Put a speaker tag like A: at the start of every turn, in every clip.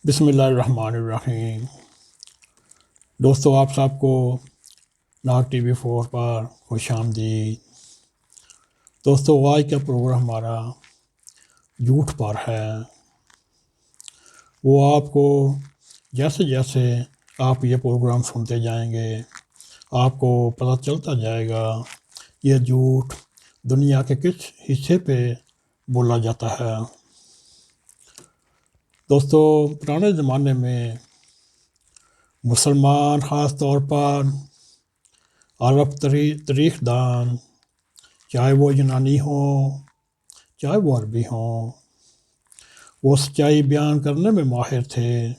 A: بسم اللہ الرحمن الرحیم۔ دوستو، آپ سب کو ناگ ٹی وی 4 پر خوش آمدید۔ دوستو، آج کا پروگرام ہمارا جھوٹ پر ہے۔ وہ آپ کو جیسے جیسے آپ یہ پروگرام سنتے جائیں گے آپ کو پتہ چلتا جائے گا یہ جھوٹ دنیا کے کس حصے پہ بولا جاتا ہے۔ دوستو، پرانے زمانے میں مسلمان، خاص طور پر عرب تاریخ دان، چاہے وہ یونانی ہوں چاہے وہ عربی ہوں، وہ سچائی بیان کرنے میں ماہر تھے۔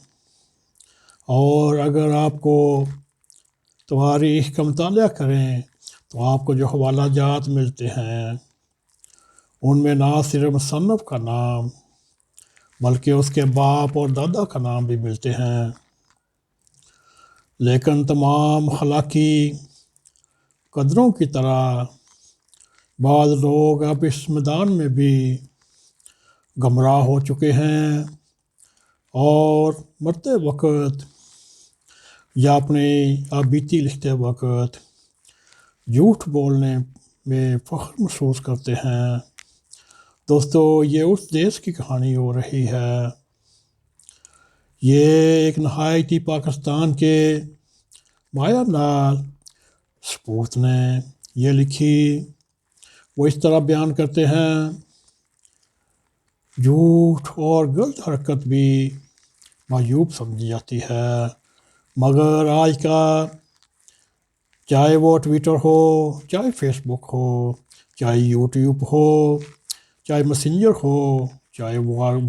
A: اور اگر آپ کو تاریخ کا مطالعہ کریں تو آپ کو جو حوالہ جات ملتے ہیں ان میں نہ صرف مصنف کا نام بلکہ اس کے باپ اور دادا کا نام بھی ملتے ہیں۔ لیکن تمام اخلاقی قدروں کی طرح بعض لوگ اب اس میدان میں بھی گمراہ ہو چکے ہیں اور مرتے وقت یا اپنے آبیتی لکھتے وقت جھوٹ بولنے میں فخر محسوس کرتے ہیں۔ دوستو، یہ اس دیش کی کہانی ہو رہی ہے۔ یہ ایک نہایتی پاکستان کے مایا نال سپوت نے یہ لکھی۔ وہ اس طرح بیان کرتے ہیں: جھوٹ اور غلط حرکت بھی معیوب سمجھی جاتی ہے، مگر آج کا چاہے وہ ٹویٹر ہو، چاہے فیس بک ہو، چاہے یوٹیوب ہو، چاہے میسنجر ہو، چاہے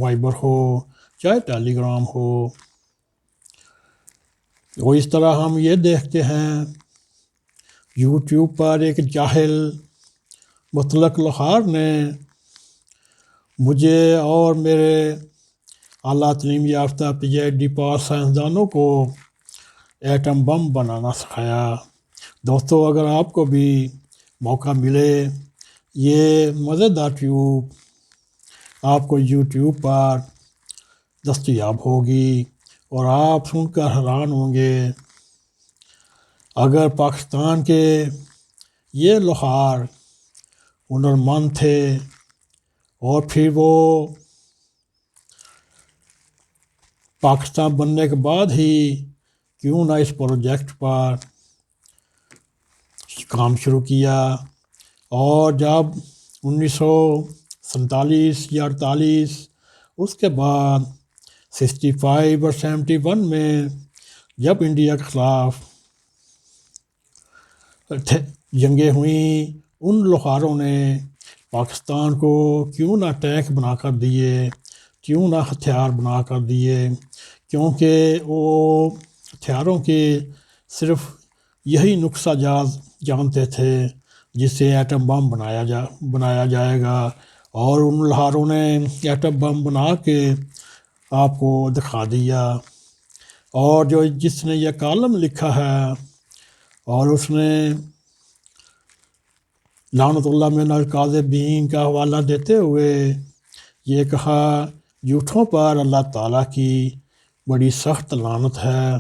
A: وائبر ہو، چاہے ٹیلی گرام ہو، وہ اس طرح ہم یہ دیکھتے ہیں یوٹیوب پر ایک جاہل مطلق لوہار نے مجھے اور میرے اعلیٰ تعلیم یافتہ PhD پاس سائنسدانوں کو ایٹم بم بنانا سکھایا۔ دوستو، اگر آپ کو بھی موقع ملے یہ مزیدار ٹیوب آپ کو یوٹیوب پر دستیاب ہوگی اور آپ سن کر حیران ہوں گے۔ اگر پاکستان کے یہ لوہار ہنرمند تھے اور پھر وہ پاکستان بننے کے بعد ہی کیوں نہ اس پروجیکٹ پر کام شروع کیا، اور جب 1947 یا 48 اس کے بعد 65 اور 71 میں جب انڈیا کے خلاف جنگیں ہوئیں، ان لوہاروں نے پاکستان کو کیوں نہ ٹینک بنا کر دیے، کیوں نہ ہتھیار بنا کر دیے، کیونکہ وہ ہتھیاروں کے صرف یہی نقصہ جانتے تھے جس سے ایٹم بم بنایا جائے گا، اور ان لوہاروں نے ایٹم بم بنا کے آپ کو دکھا دیا۔ اور جس نے یہ کالم لکھا ہے اور اس نے لعنت اللہ من الکاذبین کا حوالہ دیتے ہوئے یہ کہا، جھوٹوں پر اللہ تعالیٰ کی بڑی سخت لعنت ہے۔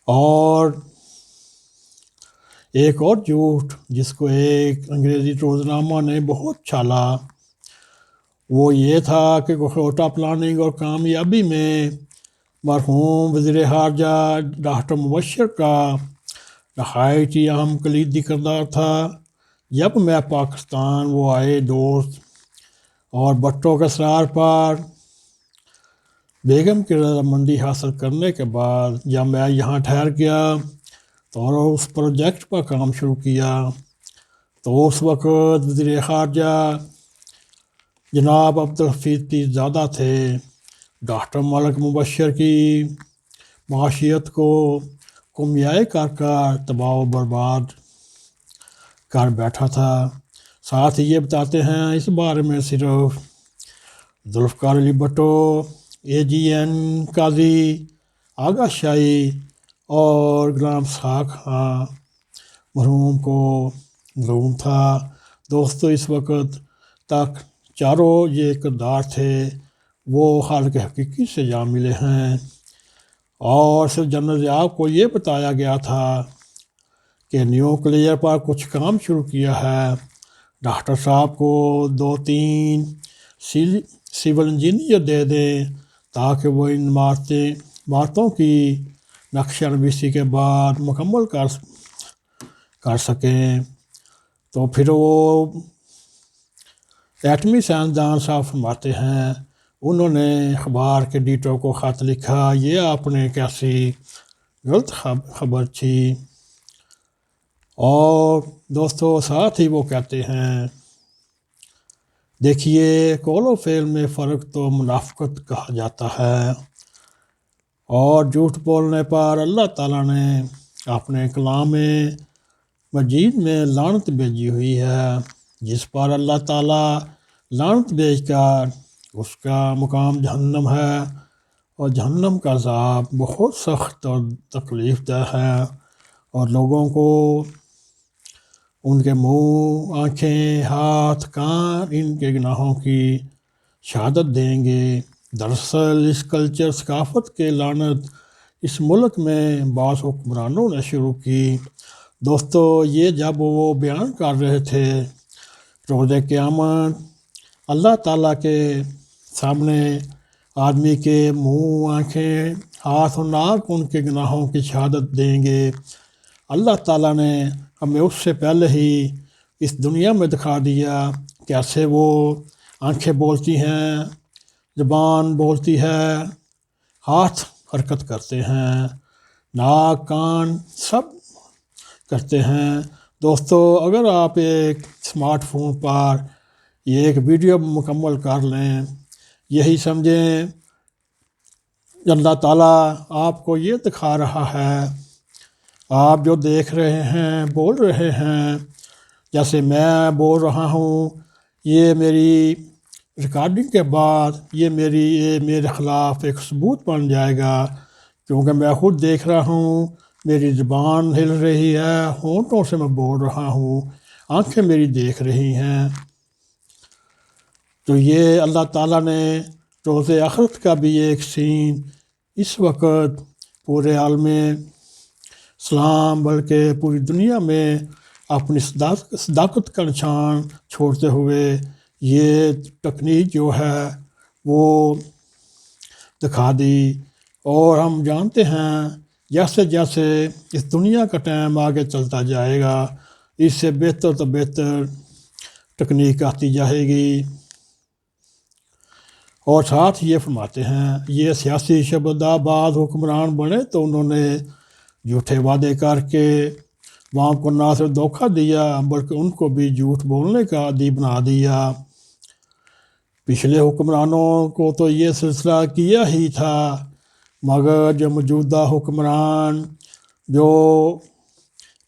A: اور ایک اور جھوٹ جس کو ایک انگریزی روزنامہ نے بہت چھالا وہ یہ تھا کہ کوٹا پلاننگ اور کامیابی میں مرحوم وزیر خارجہ ڈاکٹر مبشر کا نہایتی اہم کلیدی کردار تھا۔ جب میں پاکستان وہ آئے دوست اور بھٹو کے اسرار پر بیگم کی رضامندی حاصل کرنے کے بعد جب میں یہاں ٹھہر گیا تو اور اس پروجیکٹ پر کام شروع کیا تو اس وقت وزیر خارجہ جناب عبدالحفیظ پیرزادہ تھے۔ ڈاکٹر ملک مبشر کی معاشیت کو کمیائے کر تباہ و برباد کر بیٹھا تھا۔ ساتھ ہی یہ بتاتے ہیں اس بارے میں صرف ذوالفقار علی بھٹو، AGN قاضی آغا شاہی اور غلام اسحاق خان مرحوم کو معلوم تھا۔ دوستو، اس وقت تک چاروں یہ کردار تھے وہ خالق حقیقی سے جا ملے ہیں۔ اور صرف جنرل ضیاء کو یہ بتایا گیا تھا کہ نیوکلیئر پر کچھ کام شروع کیا ہے، ڈاکٹر صاحب کو 2-3 سول انجینئر دے دیں تاکہ وہ ان عمارتوں کی نقشہ نویسی کے بعد مکمل کر سکیں۔ تو پھر وہ ایٹمی سائنسدان صاحب فرماتے ہیں انہوں نے اخبار کے ایڈیٹر کو خط لکھا، یہ آپ نے کیسی غلط خبر تھی۔ اور دوستو ساتھ ہی وہ کہتے ہیں دیکھیے قول و فعل میں فرق تو منافقت کہا جاتا ہے، اور جھوٹ بولنے پر اللہ تعالیٰ نے اپنے کلام مجید میں لعنت بھیجی ہوئی ہے، جس پر اللہ تعالیٰ لعنت بھیج کر اس کا مقام جہنم ہے، اور جہنم کا عذاب بہت سخت اور تکلیف دہ ہے، اور لوگوں کو ان کے منہ، آنکھیں، ہاتھ، کان ان کے گناہوں کی شہادت دیں گے۔ دراصل اس کلچر ثقافت کے لعنت اس ملک میں بعض حکمرانوں نے شروع کی۔ دوستو یہ جب وہ بیان کر رہے تھے روز قیامت اللہ تعالیٰ کے سامنے آدمی کے منہ، آنکھیں، ہاتھ اور ناک ان کے گناہوں کی شہادت دیں گے، اللہ تعالیٰ نے ہمیں اس سے پہلے ہی اس دنیا میں دکھا دیا کیسے وہ آنکھیں بولتی ہیں، زبان بولتی ہے، ہاتھ حرکت کرتے ہیں، ناک، کان سب کرتے ہیں۔ دوستو اگر آپ ایک اسمارٹ فون پر یہ ایک ویڈیو مکمل کر لیں، یہی سمجھیں اللہ تعالیٰ آپ کو یہ دکھا رہا ہے، آپ جو دیکھ رہے ہیں، بول رہے ہیں، جیسے میں بول رہا ہوں، یہ میری ریکارڈنگ کے بعد یہ میرے خلاف ایک ثبوت بن جائے گا، کیونکہ میں خود دیکھ رہا ہوں، میری زبان ہل رہی ہے، ہونٹوں سے میں بول رہا ہوں، آنکھیں میری دیکھ رہی ہیں۔ تو یہ اللہ تعالیٰ نے روز آخرت کا بھی ایک سین اس وقت پورے عالم اسلام بلکہ پوری دنیا میں اپنی صداقت کا نشان چھوڑتے ہوئے یہ تکنیک جو ہے وہ دکھا دی۔ اور ہم جانتے ہیں جیسے جیسے اس دنیا کا ٹائم آگے چلتا جائے گا، اس سے بہتر تو بہتر تکنیک آتی جائے گی۔ اور ساتھ یہ فرماتے ہیں یہ سیاسی شعبہ بعض حکمران بنے تو انہوں نے جھوٹے وعدے کر کے وہاں کو نہ صرف دھوکہ دیا بلکہ ان کو بھی جھوٹ بولنے کا عادی بنا دیا۔ پچھلے حکمرانوں کو تو یہ سلسلہ کیا ہی تھا، مگر جو موجودہ حکمران جو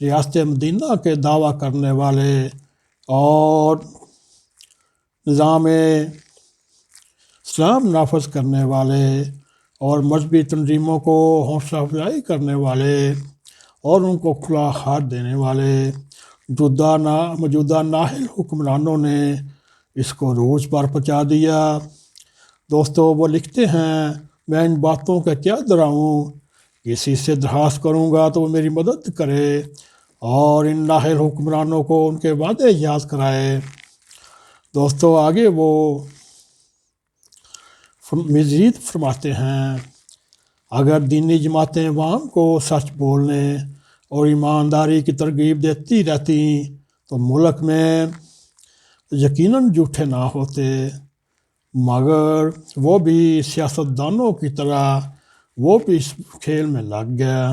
A: ریاست مدینہ کے دعویٰ کرنے والے اور نظام اسلام نافذ کرنے والے اور مذہبی تنظیموں کو حوصلہ افزائی کرنے والے اور ان کو کھلا ہاتھ دینے والے موجودہ نااہل حکمرانوں نے اس کو عروج پر پہنچا دیا۔ دوستو وہ لکھتے ہیں میں ان باتوں کا کیا ڈراؤں، کسی سے درخواست کروں گا تو وہ میری مدد کرے اور ان نااہل حکمرانوں کو ان کے وعدے یاد کرائے۔ دوستو آگے وہ مزید فرماتے ہیں اگر دینی جماعتیں عوام کو سچ بولنے اور ایمانداری کی ترغیب دیتی رہتی تو ملک میں یقیناً جھوٹے نہ ہوتے، مگر وہ بھی سیاستدانوں کی طرح وہ بھی اس کھیل میں لگ گیا،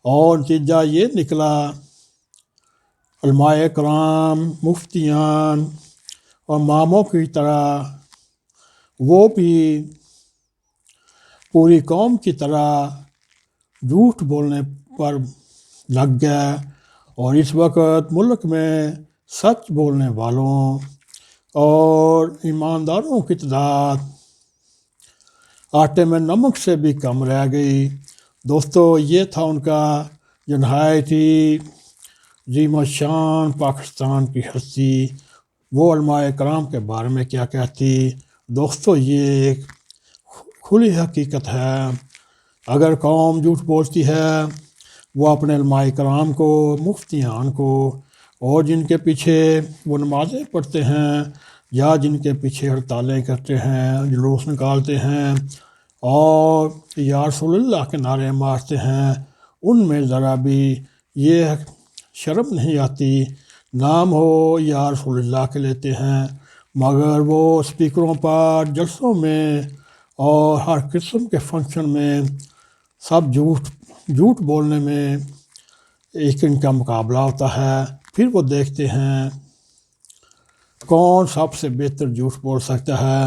A: اور نتیجہ یہ نکلا علماء کرام، مفتیان اور اماموں کی طرح وہ بھی پوری قوم کی طرح جھوٹ بولنے پر لگ گیا، اور اس وقت ملک میں سچ بولنے والوں اور ایمانداروں کی تعداد آٹے میں نمک سے بھی کم رہ گئی۔ دوستو یہ تھا ان کا جو نہایت ہی عظیم الشان پاکستان کی ہستی، وہ علماء کرام کے بارے میں کیا کہتی دوستو یہ ایک کھلی حقیقت ہے، اگر قوم جھوٹ بولتی ہے وہ اپنے علماء کرام کو، مفتیان کو، اور جن کے پیچھے وہ نمازیں پڑھتے ہیں یا جن کے پیچھے ہڑتالیں کرتے ہیں، جلوس نکالتے ہیں اور یا رسول اللہ کے نعرے مارتے ہیں، ان میں ذرا بھی یہ شرم نہیں آتی، نام ہو یا رسول اللہ کے لیتے ہیں، مگر وہ اسپیکروں پر، جلسوں میں اور ہر قسم کے فنکشن میں سب جھوٹ بولنے میں ایک ان کا مقابلہ ہوتا ہے۔ پھر وہ دیکھتے ہیں کون سب سے بہتر جھوٹ بول سکتا ہے،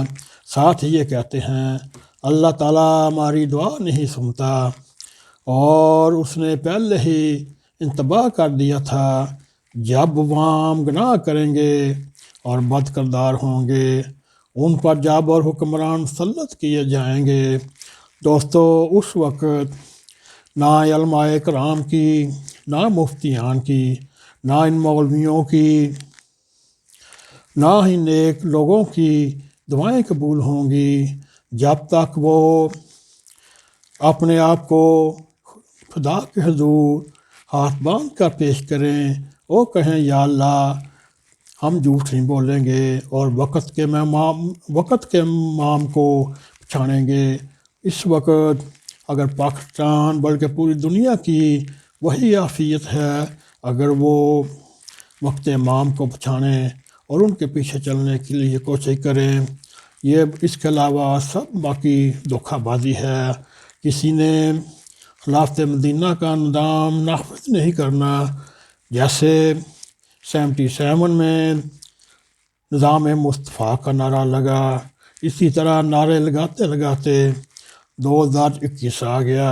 A: ساتھ ہی یہ کہتے ہیں اللہ تعالیٰ ہماری دعا نہیں سنتا، اور اس نے پہلے ہی انتباہ کر دیا تھا جب عوام گناہ کریں گے اور بد کردار ہوں گے ان پر جابر حکمران مسلط کیے جائیں گے۔ دوستو اس وقت نہ علماء کرام کی، نہ مفتیان کی، نہ ان مولویوں کی، نہ ہی نیک لوگوں کی دعائیں قبول ہوں گی جب تک وہ اپنے آپ کو خدا کے حضور ہاتھ باندھ کر پیش کریں اور کہیں یا اللہ ہم جھوٹ نہیں بولیں گے اور وقت کے امام کو پچھاڑیں گے۔ اس وقت اگر پاکستان بلکہ پوری دنیا کی وہی عافیت ہے، اگر وہ وقت امام کو پچھاڑیں اور ان کے پیچھے چلنے کے لیے کوشش کریں، یہ اس کے علاوہ سب باقی دھوکہ بازی ہے۔ کسی نے خلافت مدینہ کا نظام نافذ نہیں کرنا، جیسے 77 میں نظام مصطفیٰ کا نعرہ لگا، اسی طرح نعرے لگاتے لگاتے 2021 آ گیا،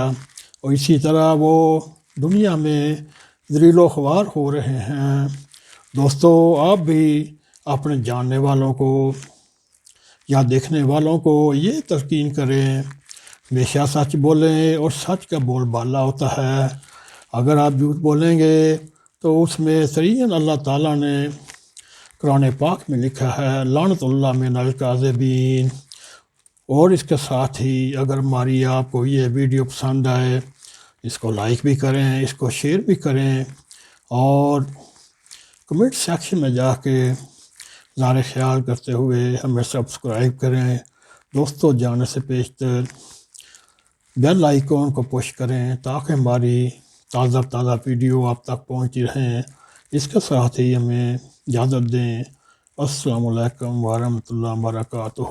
A: اور اسی طرح وہ دنیا میں ذلیل و خوار ہو رہے ہیں۔ دوستو آپ بھی اپنے جاننے والوں کو یا دیکھنے والوں کو یہ تلقین کریں، ہمیشہ سچ بولیں اور سچ کا بول بالا ہوتا ہے۔ اگر آپ جھوٹ بولیں گے تو اس میں ترین اللہ تعالیٰ نے قرآن پاک میں لکھا ہے لعنت اللہ من الکاذبین۔ اور اس کے ساتھ ہی اگر ہماری آپ کو یہ ویڈیو پسند آئے، اس کو لائک بھی کریں، اس کو شیئر بھی کریں، اور کمنٹ سیکشن میں جا کے اظہار خیال کرتے ہوئے ہمیں سبسکرائب کریں۔ دوستو جانے سے پیشتر بیل آئیکن کو پش کریں تاکہ ہماری تازہ ویڈیو آپ تک پہنچتی رہیں۔ اس کے ساتھ ہی ہمیں اجازت دیں۔ السلام علیکم ورحمۃ اللہ وبرکاتہ۔